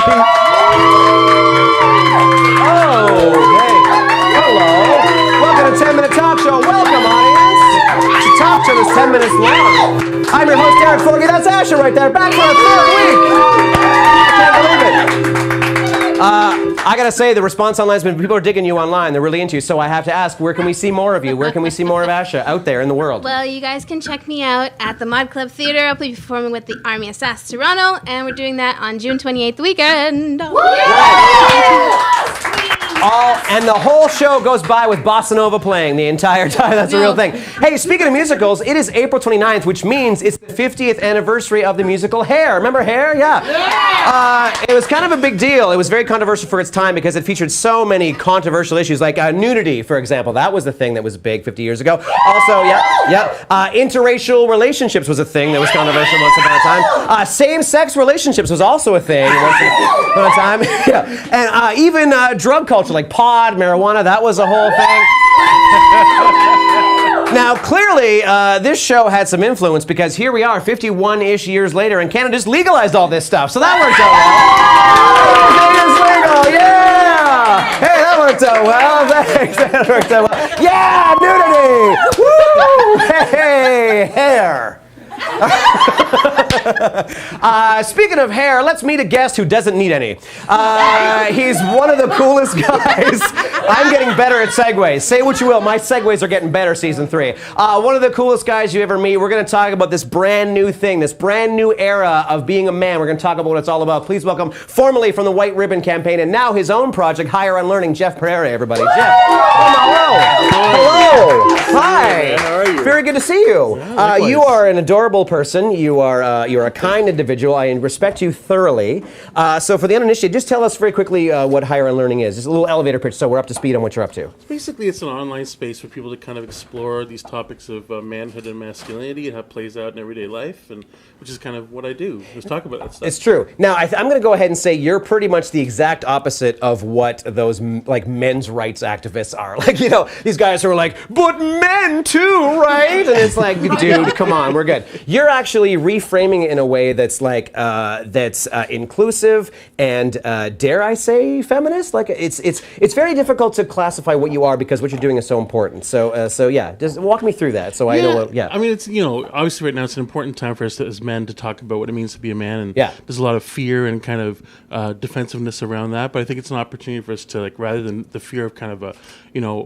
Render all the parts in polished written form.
hey. Hello. Welcome to 10 Minute Talk Show. Welcome, audience. The talk show is 10 minutes long. I'm your host, Eric Forgy. That's Asher right there. Back for our third week. I can't believe it. I gotta say, the response online has been, people are digging you online. They're really into you. So I have to ask, where can we see more of you? Where can we see more of Asha out there in the world? Well, you guys can check me out at the Mod Club Theatre. I'll be performing with the Army of Sass Toronto, and we're doing that on June 28th weekend. And the whole show goes by with Bossa Nova playing the entire time. That's a real thing. Hey, speaking of musicals, it is April 29th, which means it's the 50th anniversary of the musical Hair. Remember Hair? Yeah. It was kind of a big deal. It was very controversial for its time because it featured so many controversial issues, like nudity, for example. That was the thing that was big 50 years ago. Also, interracial relationships was a thing that was controversial once upon a time. Same-sex relationships was also a thing once upon a time. And even drug culture, like pod, marijuana, that was a whole thing. Now, clearly, this show had some influence because here we are 51-ish years later and Canada just legalized all this stuff. So that worked out well. It's legal, yeah! Hey, that worked out well. Thanks, that worked out well. Yeah, nudity! Woo! Hey, hair. Speaking of hair, let's meet a guest who doesn't need any. He's one of the coolest guys. I'm getting better at segues. Say what you will, my segues are getting better season 3. One of the coolest guys you ever meet. We're going to talk about this brand new thing, this brand new era of being a man. We're going to talk about what it's all about. Please welcome, formerly from the White Ribbon Campaign and now his own project, Higher Unlearning, Jeff Perera, everybody. Jeff. Hello. Hi. How are you? Very good to see you. You are an adorable person. You're a kind individual. I respect you thoroughly. So for the uninitiated, just tell us very quickly what Higher Unlearning is. Just a little elevator pitch so we're up to speed on what you're up to. Basically, it's an online space for people to kind of explore these topics of manhood and masculinity and how it plays out in everyday life, and which is kind of what I do. Let's talk about that stuff. It's true. Now, I'm going to go ahead and say you're pretty much the exact opposite of what those like men's rights activists are. Like, you know, these guys who are like, but men too, right? And it's like, dude, come on, we're good. You're actually reframing it in a way that's like that's inclusive and dare I say feminist. Like it's very difficult to classify what you are because what you're doing is so important. So yeah, just walk me through that so I know what. Yeah. I mean, it's obviously right now it's an important time for us as men to talk about what it means to be a man, and there's a lot of fear and kind of defensiveness around that. But I think it's an opportunity for us to, like, rather than the fear of kind of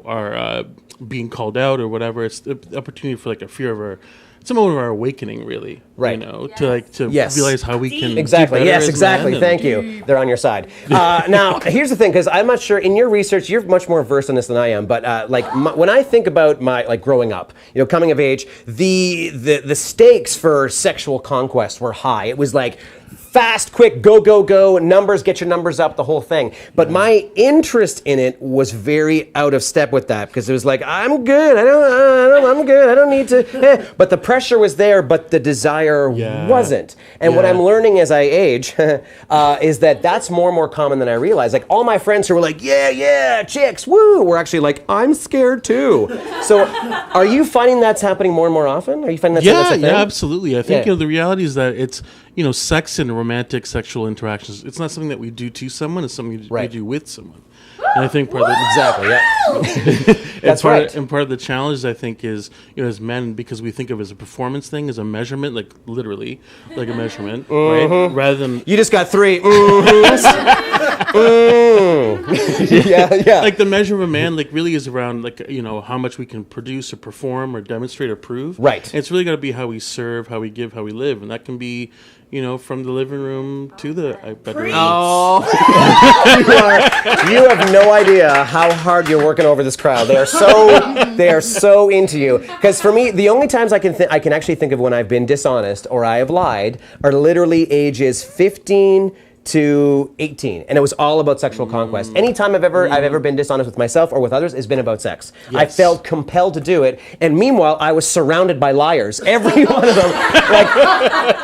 our being called out or whatever, it's the opportunity for like a fear of our. It's a moment of our awakening, really. Right. To realize how we can. Exactly. Yes. Exactly. Thank you. They're on your side. Now, here's the thing, because I'm not sure. In your research, you're much more versed in this than I am. But when I think about my growing up, coming of age, the stakes for sexual conquest were high. It was like fast, quick, go, go, go, numbers, get your numbers up, the whole thing. But my interest in it was very out of step with that because it was like, I'm good, I'm good, I don't need to. But the pressure was there, but the desire wasn't. And what I'm learning as I age is that that's more and more common than I realize. Like all my friends who were like, yeah, chicks, woo, were actually like, I'm scared too. So are you finding that's happening more and more often? Are you finding that's a thing? Yeah, absolutely. I think the reality is that it's, sex and romantic sexual interactions, it's not something that we do to someone, it's something we do with someone. And I think part of That's right. And part of the challenge, I think, is, as men, because we think of it as a performance thing, as a measurement, like literally, like a measurement, right? Rather than... You just got 3 Like the measure of a man, like, really is around, like, how much we can produce or perform or demonstrate or prove. Right. And it's really got to be how we serve, how we give, how we live. And that can be... from the living room to the bedroom. Oh, you have no idea how hard you're working over this crowd. They are so into you. Because for me, the only times I can actually think of when I've been dishonest or I have lied are literally ages 15 to 18, and it was all about sexual conquest. Anytime I've ever been dishonest with myself or with others, it's been about sex. Yes. I felt compelled to do it, and meanwhile, I was surrounded by liars. Every one of them,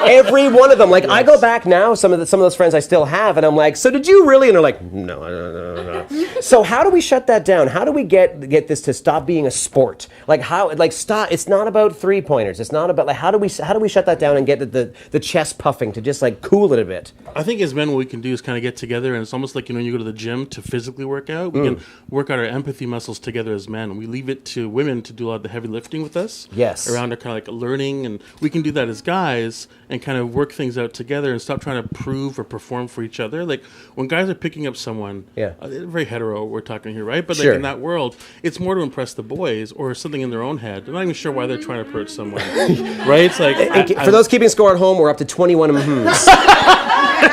every one of them. Like, yes. I go back now, some of those friends I still have, and I'm like, so did you really? And they're like, no. So how do we shut that down? How do we get this to stop being a sport? Stop. It's not about 3-pointers. It's not about how do we shut that down and get the chest puffing to just cool it a bit? I think as men, men, what we can do is kind of get together, and it's almost like, you go to the gym to physically work out. We can work out our empathy muscles together as men. We leave it to women to do a lot of the heavy lifting with us. Yes. Around our kind of like learning, and we can do that as guys and kind of work things out together and stop trying to prove or perform for each other. Like when guys are picking up someone, very hetero we're talking here, right? But like in that world, it's more to impress the boys or something in their own head. They're not even sure why they're trying to approach someone, right? It's like for those keeping score at home, we're up to 21 mhms.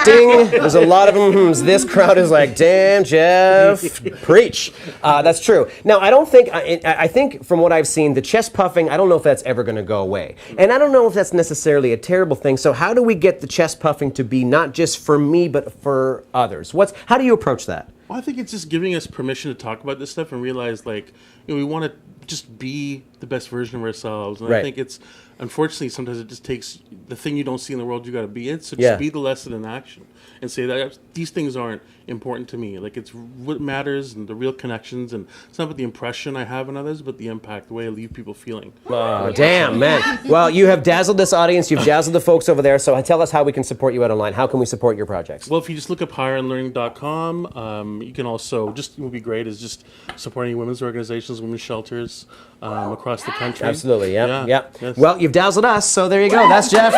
Ding! There's a lot of mhms. This crowd is like, damn, Jeff, preach. That's true. Now, I don't think, I think from what I've seen, the chest puffing, I don't know if that's ever going to go away. And I don't know if that's necessarily a terrible thing. So how do we get the chest puffing to be not just for me, but for others? How do you approach that? Well, I think it's just giving us permission to talk about this stuff and realize, like, we want to just be the best version of ourselves. And I think it's, unfortunately, sometimes it just takes the thing you don't see in the world, you got to be it. So just be the lesson in action and say that these things aren't important to me. Like, it's what matters and the real connections. And it's not about the impression I have on others, but the impact, the way I leave people feeling. Oh, damn, man. Well, you have dazzled this audience. You've dazzled the folks over there. So tell us how we can support you out online. How can we support your projects? Well, if you just look up higherandlearning.com, you can also, just what would be great is just supporting women's organizations, women's shelters across the country. Absolutely, yeah. Yes. Well, you've dazzled us, so there you go. That's Jeff.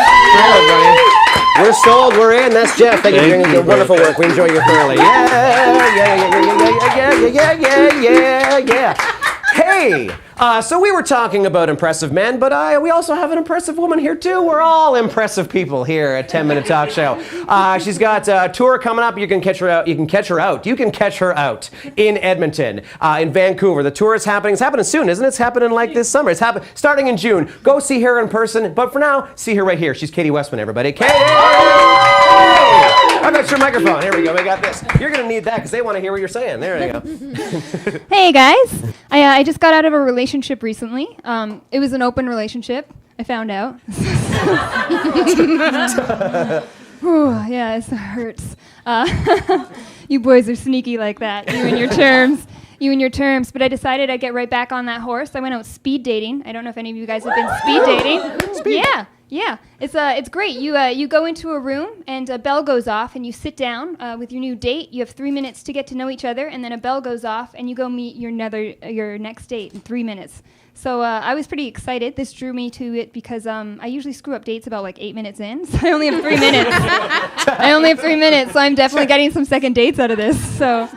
We're sold, we're in. That's Jeff. Thank you for doing your wonderful work. We enjoy you thoroughly. Yeah. Hey, so we were talking about impressive men, but we also have an impressive woman here too. We're all impressive people here at 10 Minute Talk Show. She's got a tour coming up. You can catch her out. You can catch her out in Edmonton, in Vancouver. The tour is happening. It's happening soon, isn't it? It's happening like this summer. It's happening starting in June. Go see her in person. But for now, see her right here. She's Katie Westman, everybody. Katie! I got your microphone. Here we go. We got this. You're going to need that because they want to hear what you're saying. There you go. Hey, guys. I just got out of a relationship recently. It was an open relationship, I found out. Ooh, yeah, it hurts. You boys are sneaky like that. You and your terms. But I decided I'd get right back on that horse. I went out speed dating. I don't know if any of you guys have been speed dating. Yeah. It's great. You go into a room and a bell goes off and you sit down with your new date. You have 3 minutes to get to know each other, and then a bell goes off and you go meet your next date in 3 minutes. So I was pretty excited. This drew me to it because I usually screw up dates about like 8 minutes in. So I only have 3 minutes. So I'm definitely getting some second dates out of this. So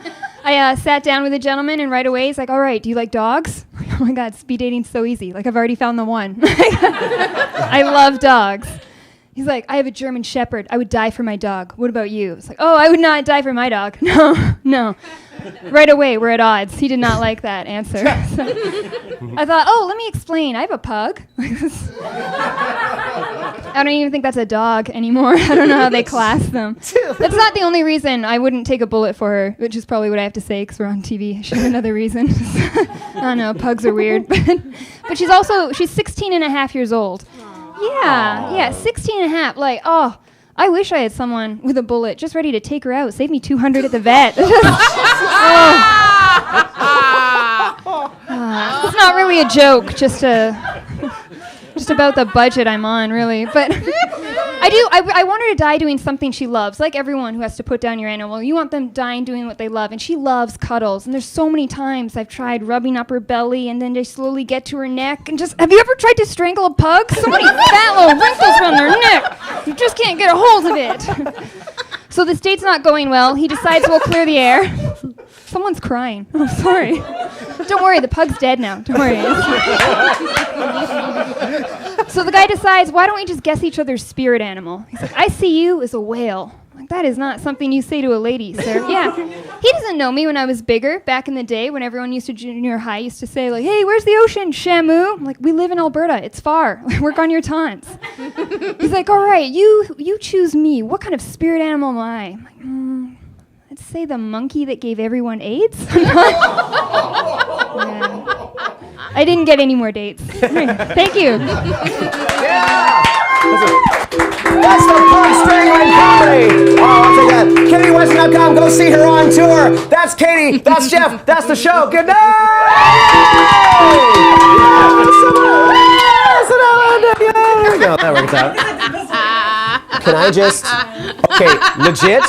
I sat down with a gentleman, and right away he's like, all right, do you like dogs? Oh my God, speed dating's so easy. Like, I've already found the one. I love dogs. He's like, I have a German Shepherd. I would die for my dog. What about you? It's like, oh, I would not die for my dog. No. Right away, we're at odds. He did not like that answer. So I thought, oh, let me explain. I have a pug. I don't even think that's a dog anymore. I don't know how they class them. That's not the only reason I wouldn't take a bullet for her, which is probably what I have to say because we're on TV. I should have another reason. I don't know, pugs are weird. But she's 16 and a half years old. Yeah, 16 and a half. Like, oh, I wish I had someone with a bullet just ready to take her out. Save me $200 at the vet. It's not really a joke, just about the budget I'm on, really. But I want her to die doing something she loves, like everyone who has to put down your animal. You want them dying doing what they love, and she loves cuddles. And there's so many times I've tried rubbing up her belly, and then they slowly get to her neck. And have you ever tried to strangle a pug? So many fat little wrinkles around their neck. You just can't get a hold of it. So this date's not going well. He decides we'll clear the air. Someone's crying. Oh, sorry. Don't worry, the pug's dead now. Don't worry. So the guy decides, why don't we just guess each other's spirit animal? He's like, I see you as a whale. Like, that is not something you say to a lady, sir. Yeah. He doesn't know me when I was bigger, back in the day, when everyone used to junior high used to say, like, hey, where's the ocean, Shamu? I'm like, we live in Alberta. It's far. Work on your taunts. He's like, all right, you choose me. What kind of spirit animal am I? I'm like, I'd say the monkey that gave everyone AIDS. Yeah. I didn't get any more dates. Thank you. Yeah! That's the Punk Strangling Comedy! Oh, I'll take that. KatieWestman.com, go see her on tour. That's Katie, that's Jeff, that's the show. Good night! There we go, that worked out. Can I just... Okay, legit...